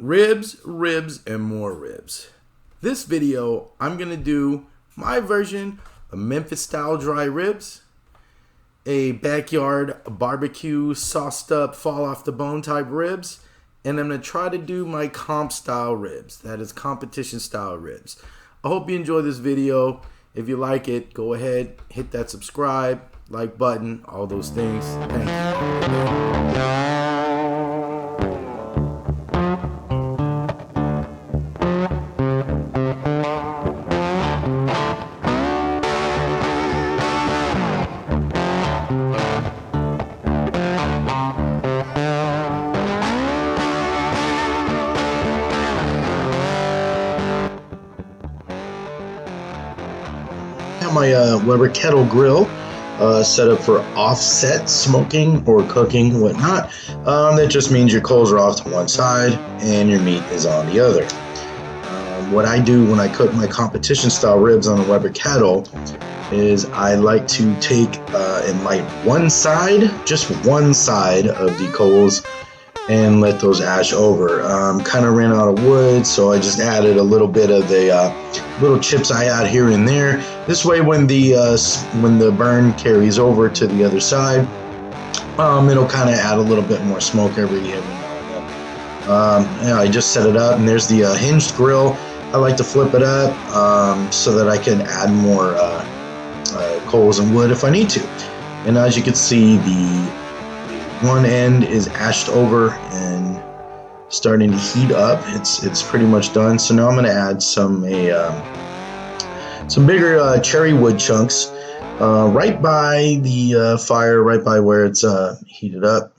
Ribs, ribs, and more ribs. This video, I'm going to do my version of Memphis style dry ribs, a backyard barbecue sauced up fall off the bone type ribs, and I'm going to try to do my comp style ribs, that is competition style ribs. I hope you enjoy this video. If you like it, go ahead, hit that subscribe, like button, all those things. Thank you. My Weber Kettle grill set up for offset smoking or cooking, whatnot. That just means your coals are off to one side and your meat is on the other. What I do when I cook my competition style ribs on a Weber Kettle is I like to take and light one side, just one side of the coals, and let those ash over. Kind of ran out of wood, so I just added a little bit of the little chips I add here and there. This way, when the burn carries over to the other side, it'll kind of add a little bit more smoke every now and then. I just set it up, and there's the hinged grill. I like to flip it up so that I can add more coals and wood if I need to. And as you can see, the one end is ashed over and starting to heat up. It's pretty much done. So now I'm going to add some bigger cherry wood chunks right by the fire, right by where it's heated up.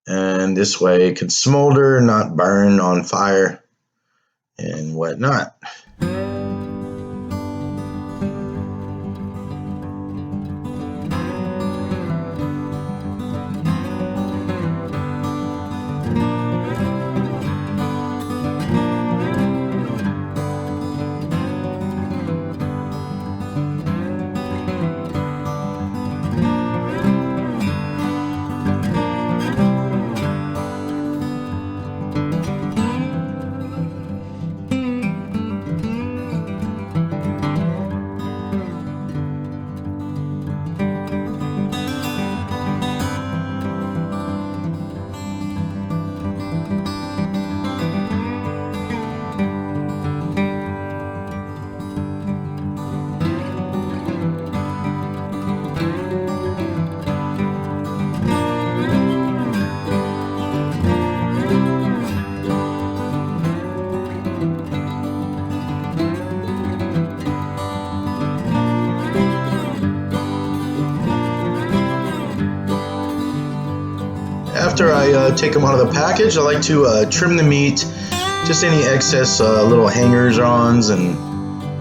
And this way it can smolder, not burn on fire and whatnot. After I take them out of the package, I like to trim the meat, just any excess little hangers-ons and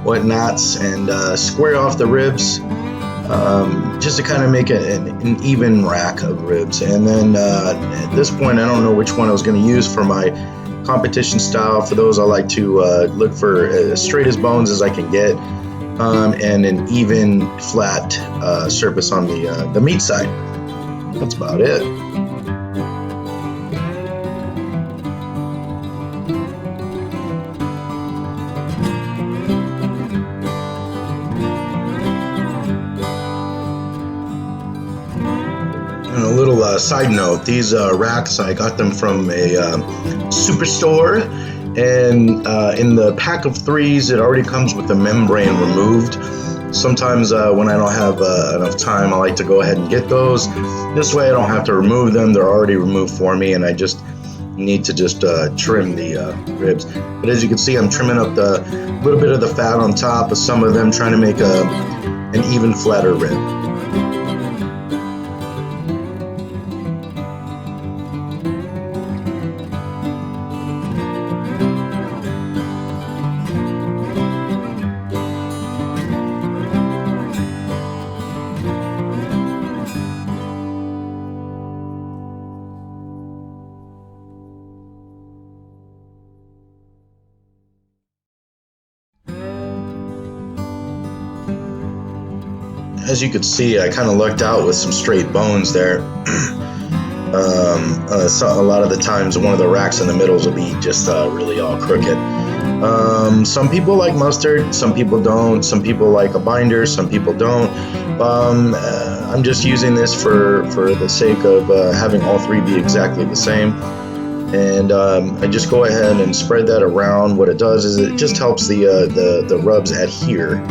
whatnots, and square off the ribs, just to kind of make an even rack of ribs. And then at this point, I don't know which one I was going to use for my competition style. For those, I like to look for as straight as bones as I can get, and an even flat surface on the meat side. That's about it. And a little side note, these racks, I got them from a superstore, and in the pack of 3s, it already comes with the membrane removed. Sometimes when I don't have enough time, I like to go ahead and get those. This way I don't have to remove them, they're already removed for me, and I just need to just trim the ribs. But as you can see, I'm trimming up the little bit of the fat on top of some of them, trying to make an even flatter rib. As you can see, I kind of lucked out with some straight bones there. So a lot of the times, one of the racks in the middles will be just really all crooked. Some people like mustard, some people don't. Some people like a binder, some people don't. I'm just using this for the sake of having all three be exactly the same. And I just go ahead and spread that around. What it does is it just helps the rubs adhere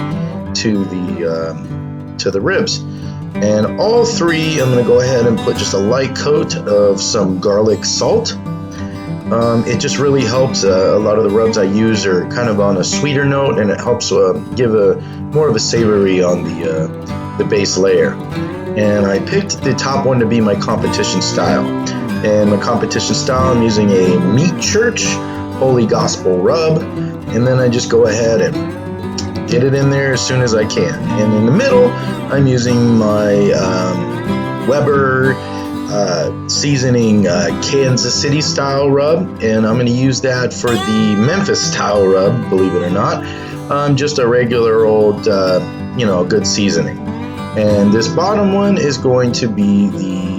to the ribs. And all three, I'm going to go ahead and put just a light coat of some garlic salt. It just really helps. A lot of the rubs I use are kind of on a sweeter note, and it helps give more of a savory on the base layer. And I picked the top one to be my competition style. And my competition style, I'm using a Meat Church Holy Gospel rub, and then I just go ahead and get it in there as soon as I can. And in the middle, I'm using my Weber seasoning Kansas City style rub, and I'm going to use that for the Memphis style rub, believe it or not. Just a regular old, good seasoning. And this bottom one is going to be the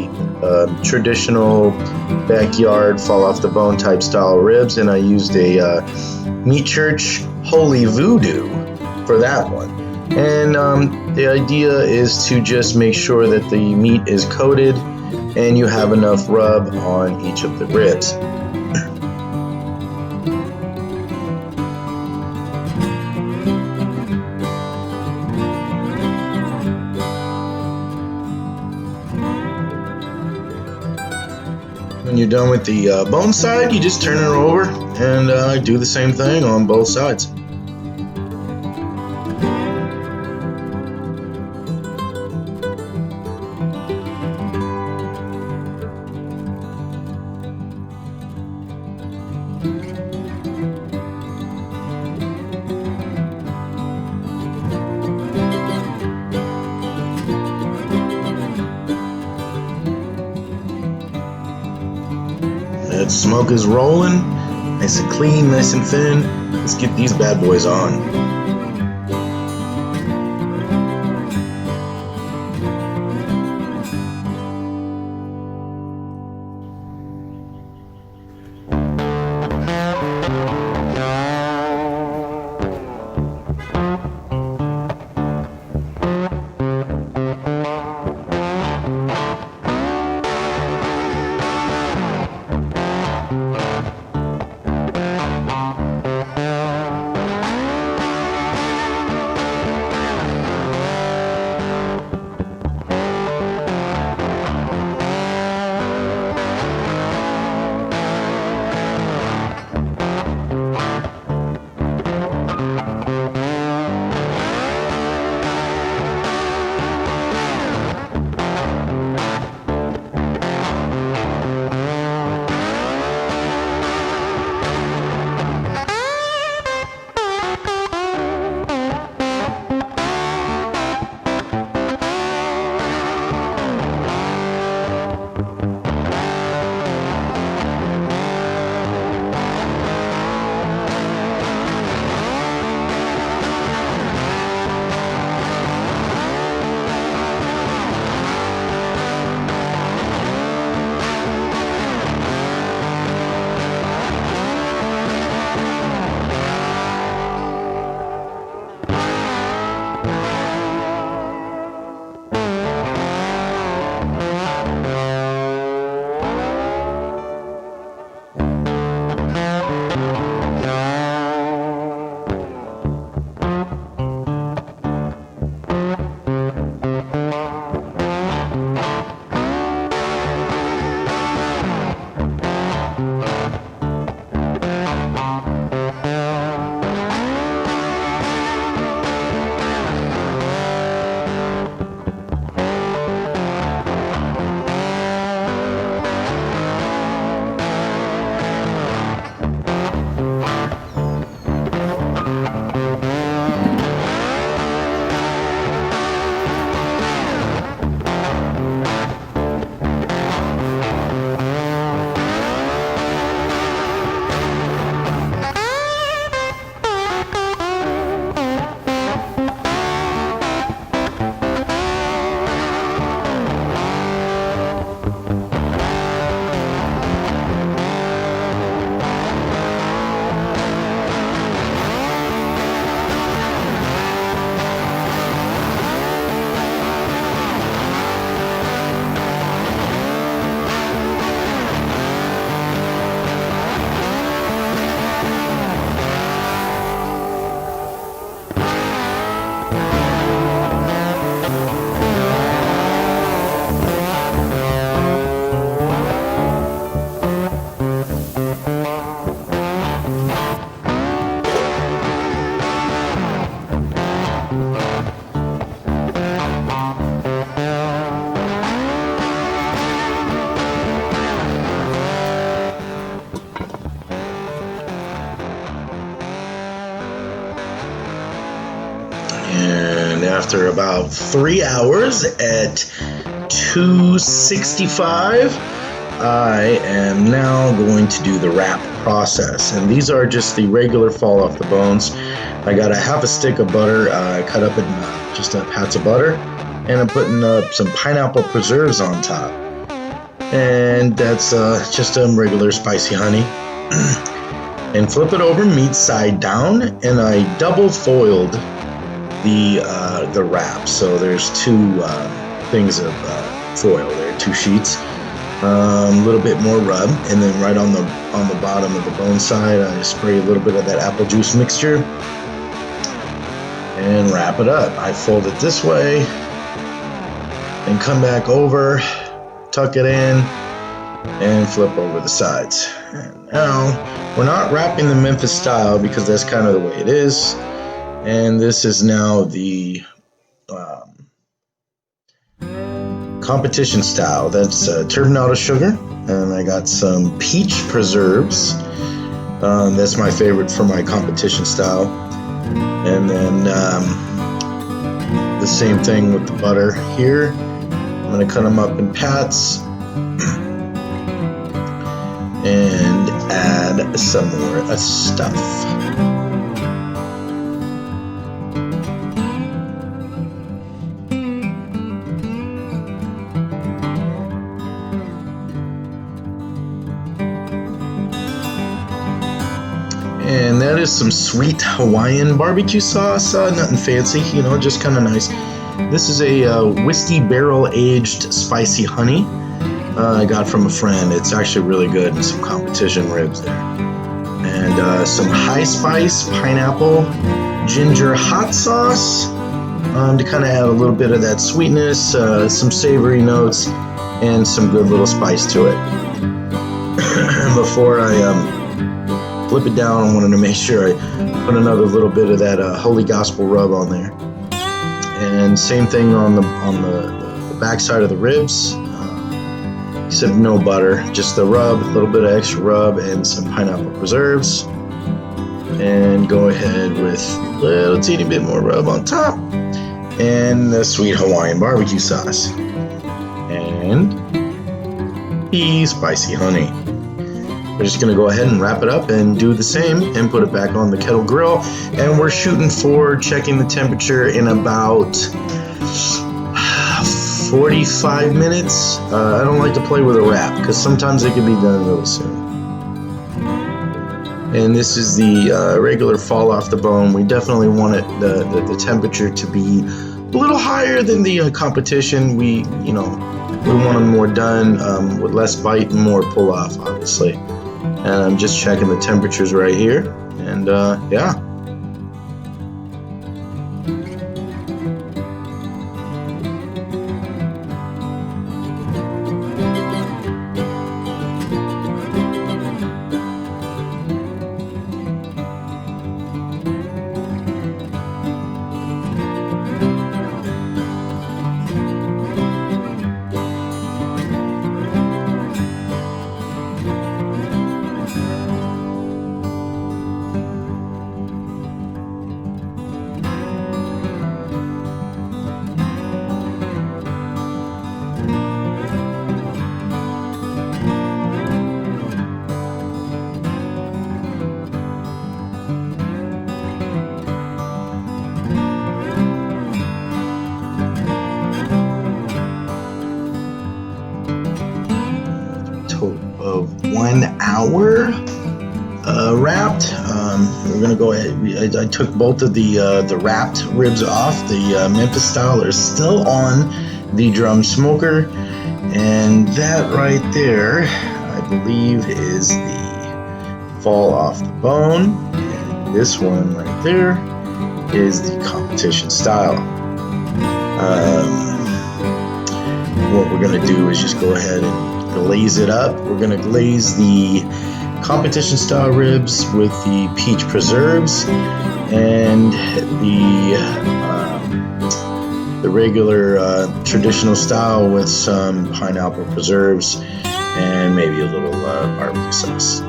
traditional backyard fall off the bone type style ribs, and I used a Meat Church Holy Voodoo for that one. And the idea is to just make sure that the meat is coated and you have enough rub on each of the ribs. When you're done with the bone side, you just turn it over and do the same thing on both sides. That smoke is rolling, nice and clean, nice and thin. Let's get these bad boys on. after about 3 hours at 265, I am now going to do the wrap process. And these are just the regular fall off the bones. I got a half a stick of butter cut up in just pats of butter, and I'm putting some pineapple preserves on top. And that's just regular spicy honey. And flip it over meat side down, and I double foiled the wrap. So there's two things of foil there, 2 sheets. A little bit more rub, and then right on the bottom of the bone side, I spray a little bit of that apple juice mixture and wrap it up. I fold it this way and come back over, tuck it in, and flip over the sides. And now we're not wrapping the Memphis style because that's kind of the way it is. And this is now the competition style. That's turbinado sugar, and I got some peach preserves. That's my favorite for my competition style. And then the same thing with the butter here. I'm going to cut them up in pats and add some more stuff. And that is some sweet Hawaiian barbecue sauce, nothing fancy, you know, just kind of nice. This is a whiskey barrel aged spicy honey I got from a friend. It's actually really good, and some competition ribs there. And some high spice pineapple ginger hot sauce to kind of add a little bit of that sweetness, some savory notes, and some good little spice to it. Before I flip it down, I wanted to make sure I put another little bit of that Holy Gospel rub on there. And same thing on the back side of the ribs, except no butter, just the rub, a little bit of extra rub, and some pineapple preserves. And go ahead with a little teeny bit more rub on top, and the sweet Hawaiian barbecue sauce, and the spicy honey. We're just going to go ahead and wrap it up and do the same and put it back on the Kettle grill. And we're shooting for checking the temperature in about 45 minutes. I don't like to play with a wrap because sometimes it can be done really soon. And this is the regular fall off the bone. We definitely want it the temperature to be a little higher than the competition. We want them more done with less bite and more pull off, obviously. And I'm just checking the temperatures right here, and yeah. Of 1 hour wrapped. We're gonna go ahead. I took both of the wrapped ribs off. The Memphis style are still on the drum smoker, and that right there, I believe, is the fall off the bone. And this one right there is the competition style. What we're gonna do is just go ahead and glaze it up. We're going to glaze the competition style ribs with the peach preserves and the regular traditional style with some pineapple preserves and maybe a little barbecue sauce.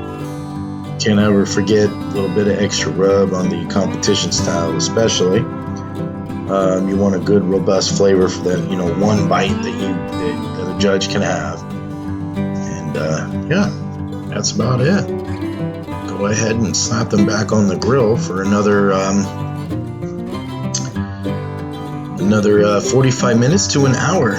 Can't ever forget a little bit of extra rub on the competition style especially. You want a good, robust flavor for that, one bite that a judge can have. And yeah, that's about it. Go ahead and slap them back on the grill for another 45 minutes to an hour.